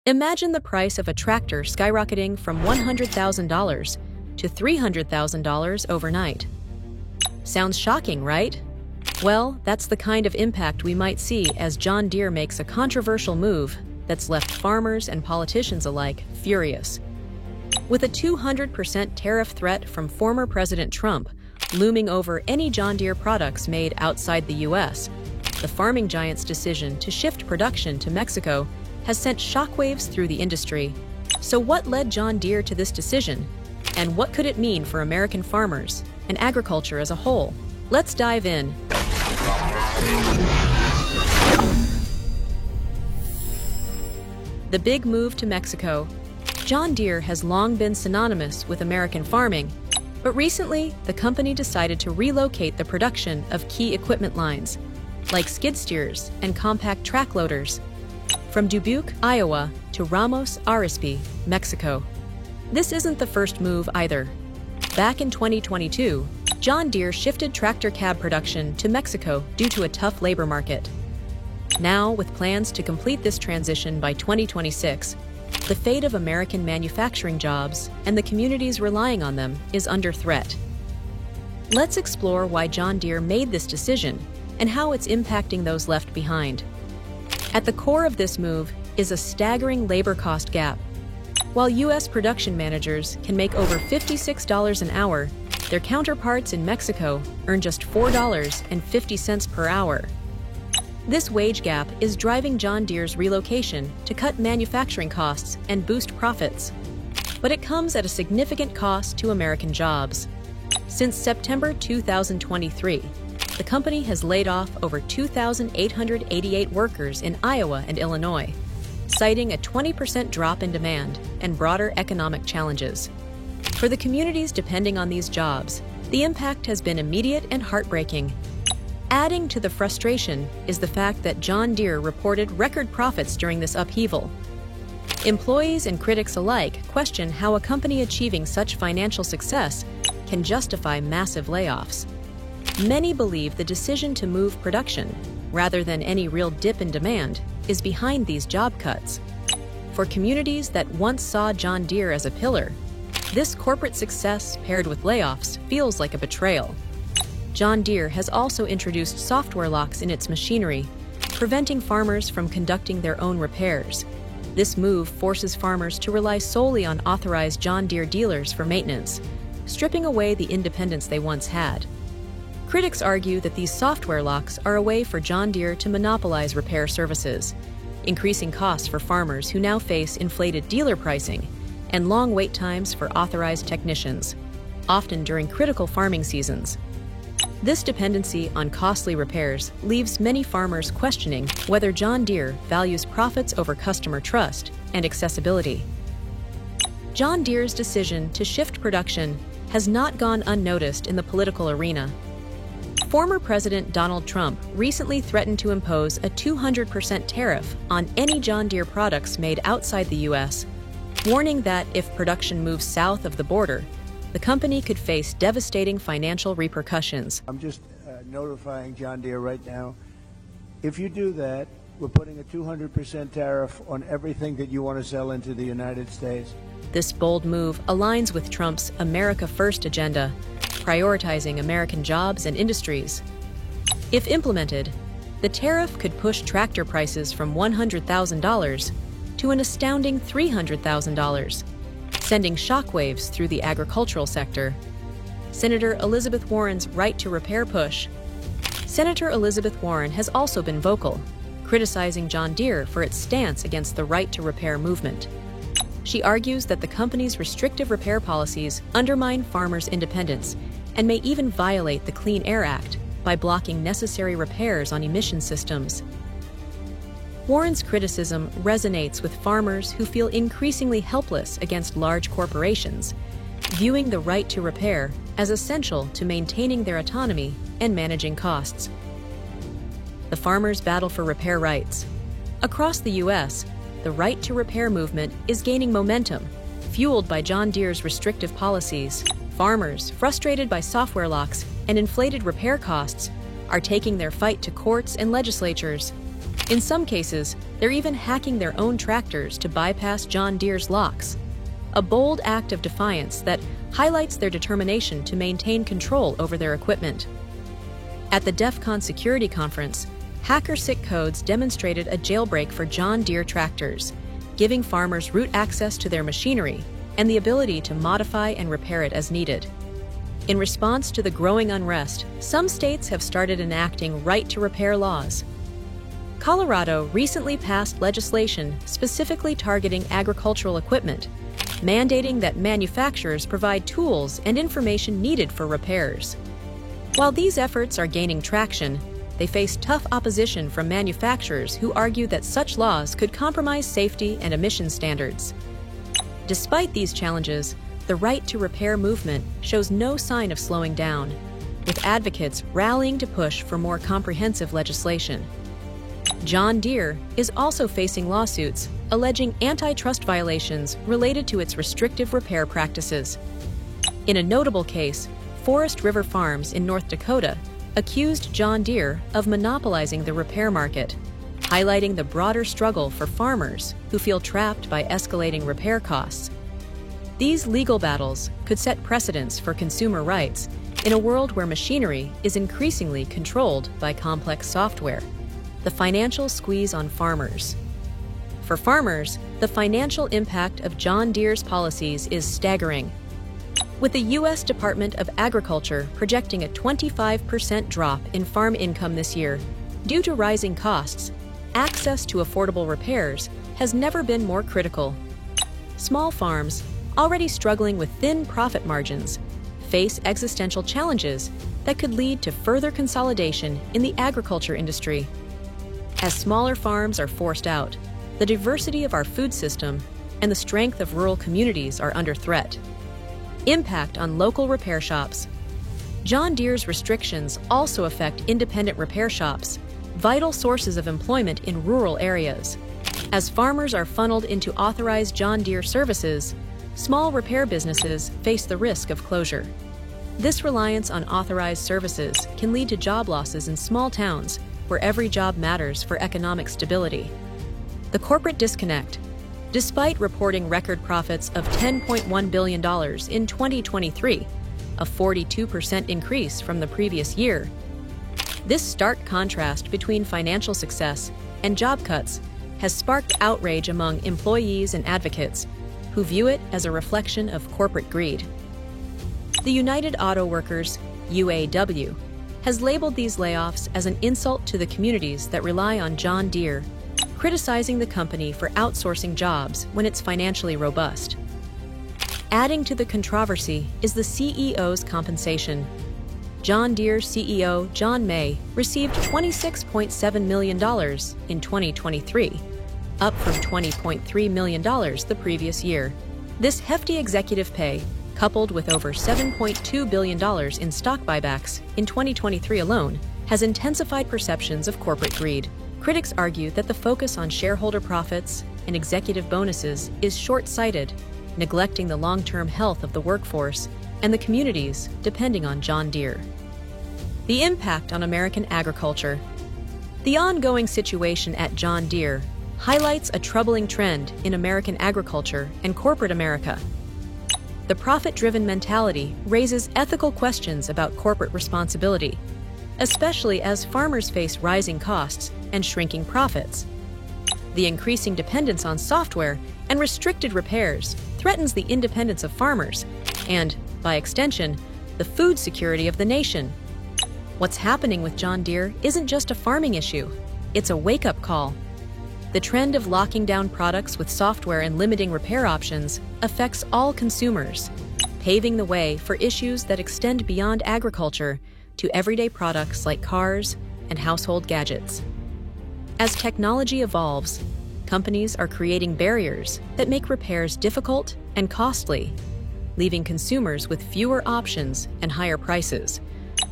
Imagine the price of a tractor skyrocketing from $100,000 to $300,000 overnight. Sounds shocking, right? Well, that's the kind of impact we might see as John Deere makes a controversial move that's left farmers and politicians alike furious. With a 200% tariff threat from former President Trump looming over any John Deere products made outside the U.S., the farming giant's decision to shift production to Mexico has sent shockwaves through the industry. So what led John Deere to this decision? And what could it mean for American farmers and agriculture as a whole? Let's dive in. The big move to Mexico. John Deere has long been synonymous with American farming, but recently the company decided to relocate the production of key equipment lines, like skid steers and compact track loaders, from Dubuque, Iowa to Ramos Arizpe, Mexico. This isn't the first move either. Back in 2022, John Deere shifted tractor cab production to Mexico due to a tough labor market. Now, with plans to complete this transition by 2026, the fate of American manufacturing jobs and the communities relying on them is under threat. Let's explore why John Deere made this decision and how it's impacting those left behind. At the core of this move is a staggering labor cost gap. While U.S. production managers can make over $56 an hour, their counterparts in Mexico earn just $4.50 per hour. This wage gap is driving John Deere's relocation to cut manufacturing costs and boost profits. But it comes at a significant cost to American jobs. Since September 2023, the company has laid off over 2,888 workers in Iowa and Illinois, citing a 20% drop in demand and broader economic challenges. For the communities depending on these jobs, the impact has been immediate and heartbreaking. Adding to the frustration is the fact that John Deere reported record profits during this upheaval. Employees and critics alike question how a company achieving such financial success can justify massive layoffs. Many believe the decision to move production, rather than any real dip in demand, is behind these job cuts. For communities that once saw John Deere as a pillar, this corporate success paired with layoffs feels like a betrayal. John Deere has also introduced software locks in its machinery, preventing farmers from conducting their own repairs. This move forces farmers to rely solely on authorized John Deere dealers for maintenance, stripping away the independence they once had. Critics argue that these software locks are a way for John Deere to monopolize repair services, increasing costs for farmers who now face inflated dealer pricing and long wait times for authorized technicians, often during critical farming seasons. This dependency on costly repairs leaves many farmers questioning whether John Deere values profits over customer trust and accessibility. John Deere's decision to shift production has not gone unnoticed in the political arena. Former President Donald Trump recently threatened to impose a 200% tariff on any John Deere products made outside the U.S., warning that if production moves south of the border, the company could face devastating financial repercussions. I'm just notifying John Deere right now. If you do that, we're putting a 200% tariff on everything that you want to sell into the United States. This bold move aligns with Trump's America First agenda, prioritizing American jobs and industries. If implemented, the tariff could push tractor prices from $100,000 to an astounding $300,000, sending shockwaves through the agricultural sector. Senator Elizabeth Warren's right to repair push. Senator Elizabeth Warren has also been vocal, criticizing John Deere for its stance against the right to repair movement. She argues that the company's restrictive repair policies undermine farmers' independence and may even violate the Clean Air Act by blocking necessary repairs on emission systems. Warren's criticism resonates with farmers who feel increasingly helpless against large corporations, viewing the right to repair as essential to maintaining their autonomy and managing costs. The farmers' battle for repair rights. Across the U.S., the right to repair movement is gaining momentum, fueled by John Deere's restrictive policies. Farmers, frustrated by software locks and inflated repair costs, are taking their fight to courts and legislatures. In some cases, they're even hacking their own tractors to bypass John Deere's locks. A bold act of defiance that highlights their determination to maintain control over their equipment. At the DEF CON Security Conference, HackerSick codes demonstrated a jailbreak for John Deere tractors, giving farmers root access to their machinery and the ability to modify and repair it as needed. In response to the growing unrest, some states have started enacting right-to-repair laws. Colorado recently passed legislation specifically targeting agricultural equipment, mandating that manufacturers provide tools and information needed for repairs. While these efforts are gaining traction, they face tough opposition from manufacturers who argue that such laws could compromise safety and emission standards. Despite these challenges, the right-to-repair movement shows no sign of slowing down, with advocates rallying to push for more comprehensive legislation. John Deere is also facing lawsuits alleging antitrust violations related to its restrictive repair practices. In a notable case, Forest River Farms in North Dakota accused John Deere of monopolizing the repair market, highlighting the broader struggle for farmers who feel trapped by escalating repair costs. These legal battles could set precedents for consumer rights in a world where machinery is increasingly controlled by complex software. The financial squeeze on farmers. For farmers, the financial impact of John Deere's policies is staggering. With the U.S. Department of Agriculture projecting a 25% drop in farm income this year due to rising costs, access to affordable repairs has never been more critical. Small farms, already struggling with thin profit margins, face existential challenges that could lead to further consolidation in the agriculture industry. As smaller farms are forced out, the diversity of our food system and the strength of rural communities are under threat. Impact on local repair shops. John Deere's restrictions also affect independent repair shops, vital sources of employment in rural areas. As farmers are funneled into authorized John Deere services, small repair businesses face the risk of closure. This reliance on authorized services can lead to job losses in small towns where every job matters for economic stability. The corporate disconnect. Despite reporting record profits of $10.1 billion in 2023, a 42% increase from the previous year, this stark contrast between financial success and job cuts has sparked outrage among employees and advocates who view it as a reflection of corporate greed. The United Auto Workers, UAW, has labeled these layoffs as an insult to the communities that rely on John Deere, criticizing the company for outsourcing jobs when it's financially robust. Adding to the controversy is the CEO's compensation. John Deere CEO John May received $26.7 million in 2023, up from $20.3 million the previous year. This hefty executive pay, coupled with over $7.2 billion in stock buybacks in 2023 alone, has intensified perceptions of corporate greed. Critics argue that the focus on shareholder profits and executive bonuses is short-sighted, neglecting the long-term health of the workforce and the communities depending on John Deere. The impact on American agriculture. The ongoing situation at John Deere highlights a troubling trend in American agriculture and corporate America. The profit-driven mentality raises ethical questions about corporate responsibility, especially as farmers face rising costs and shrinking profits. The increasing dependence on software and restricted repairs threatens the independence of farmers and, by extension, the food security of the nation. What's happening with John Deere isn't just a farming issue, it's a wake-up call. The trend of locking down products with software and limiting repair options affects all consumers, paving the way for issues that extend beyond agriculture to everyday products like cars and household gadgets. As technology evolves, companies are creating barriers that make repairs difficult and costly, leaving consumers with fewer options and higher prices.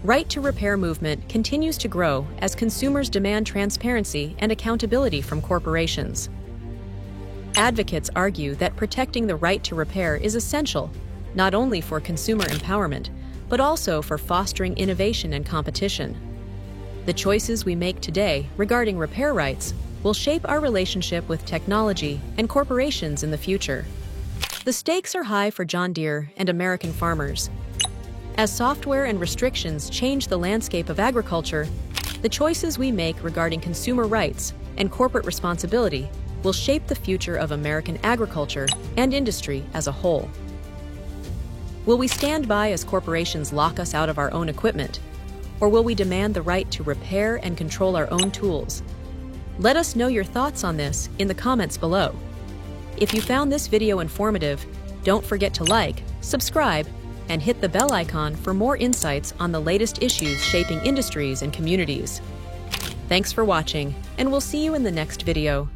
Right-to-repair movement continues to grow as consumers demand transparency and accountability from corporations. Advocates argue that protecting the right to repair is essential, not only for consumer empowerment, but also for fostering innovation and competition. The choices we make today regarding repair rights will shape our relationship with technology and corporations in the future. The stakes are high for John Deere and American farmers. As software and restrictions change the landscape of agriculture, the choices we make regarding consumer rights and corporate responsibility will shape the future of American agriculture and industry as a whole. Will we stand by as corporations lock us out of our own equipment? Or will we demand the right to repair and control our own tools? Let us know your thoughts on this in the comments below. If you found this video informative, don't forget to like, subscribe, and hit the bell icon for more insights on the latest issues shaping industries and communities. Thanks for watching, and we'll see you in the next video.